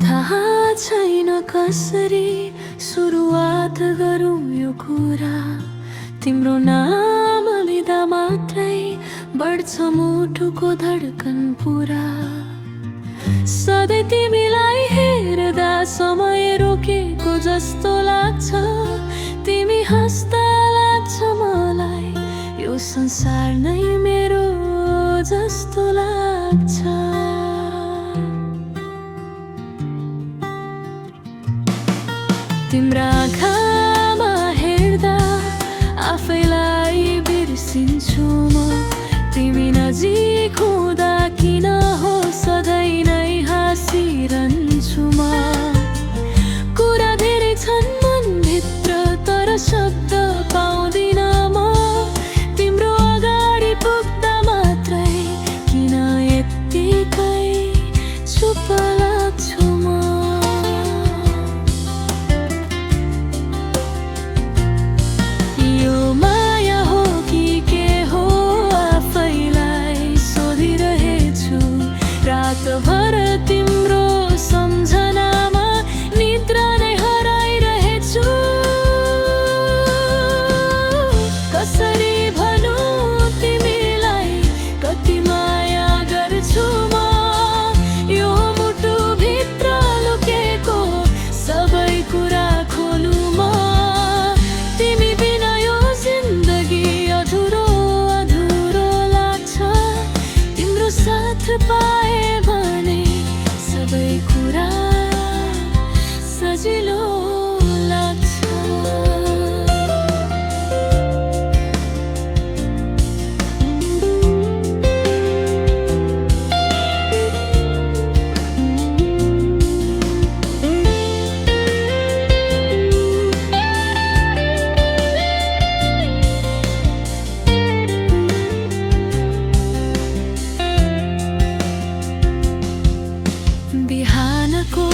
थाहा छैन कसरी सुरुवात गरौँ यो कुरा। तिम्रो नाम लिँदा मात्रै बढ्छ मुटुको धड्कन पुरा। सधैँ तिमीलाई हेर्दा समय रोकेको जस्तो लाग्छ। तिमी हाँस्दा लाग्छ मलाई यो संसार नै मेरो जस्तो लाग्छ। तिम्रा आँखामा हेर्दा आफैलाई बिर्सिन्छु म। तिमी नजिक हुँदा किन हो सधैँ नै हाँसिरहन्छु म। कुरा धेरै छन् मनभित्र तर शब्द पाउँदिन म। तिम्रो अगाडि पुग्दा मात्रै किन यत्तिकै चुप लाग्छु म। यो माया हो कि के हो आफैलाई सोधिरहेछु। रातभर तिम्रो सम्झनामा निद्रा नै हराइरहेछु। कसरी भनौँ तिमीलाई कति माया गर्छु म। यो मुटुभित्र लुकेको सबै कुरा खोलु म। तिमी बिना यो जिन्दगी अधुरो अधुरो लाग्छ। तिम्रो साथ पाए भने सबै कुरा सजिलो लाग्छ। बिहानको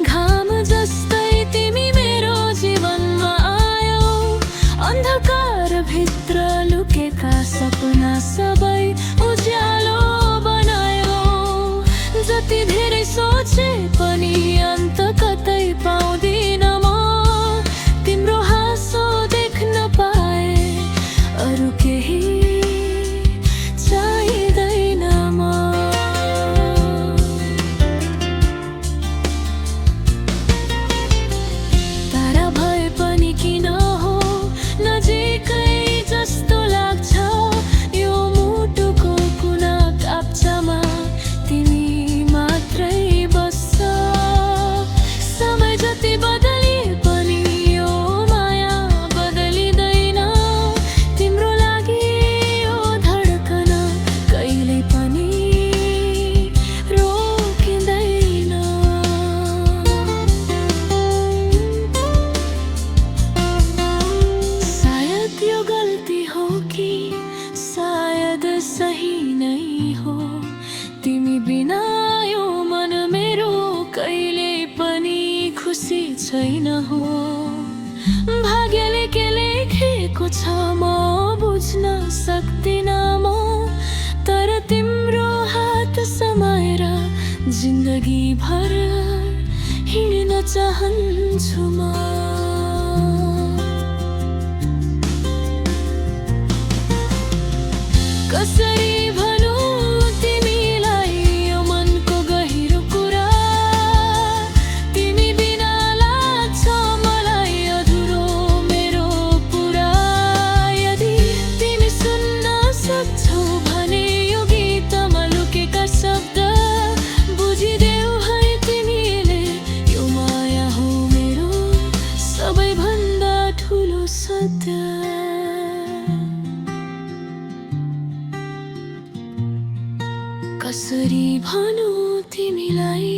घाम जस्तै तिमी मेरो जीवनमा आयौ। अन्धकारभित्र लुकेका सपना सबै उज्यालो बनायो। जति धेरै सोचे पनि अन्त कतै पाउँदिन म। तिम्रो हाँसो देख्न पाए अरू केही चाहिँदैन म। तारा भए पनि किन हो नजिकै जस्तो लाग्छ। यो मुटुको कुना काप्चामा तिमी मात्रै बस्छ। समय जति बदले पनि यो माया बदलिँदैन। तिम्रो लागि यो धड्कन कहिले पनि रोकिँदैन। सायद यो गल्ती हो कि सायद सही नै हो। तिमी बिना यो मन मेरो कहिले पनि खुसी छैन हो। भाग्यले के लेखेको छ म बुझ्न सक्दिन म। तर तिम्रो हात समाएर जिन्दगी भर हिँड्न चाहन्छु म। कसरी भनौँ तिमीलाई यो मनको गहिरो कुरा। तिमी बिना लाग्छ मलाई अधुरो मेरो पुरा। यदि तिमी सुन्न सक्छौ भने यो गीतमा लुकेका शब्द बुझिदेऊ है तिमीले। यो माया हो मेरो सबैभन्दा ठुलो सत्य। कसरी भनौँ तिमीलाई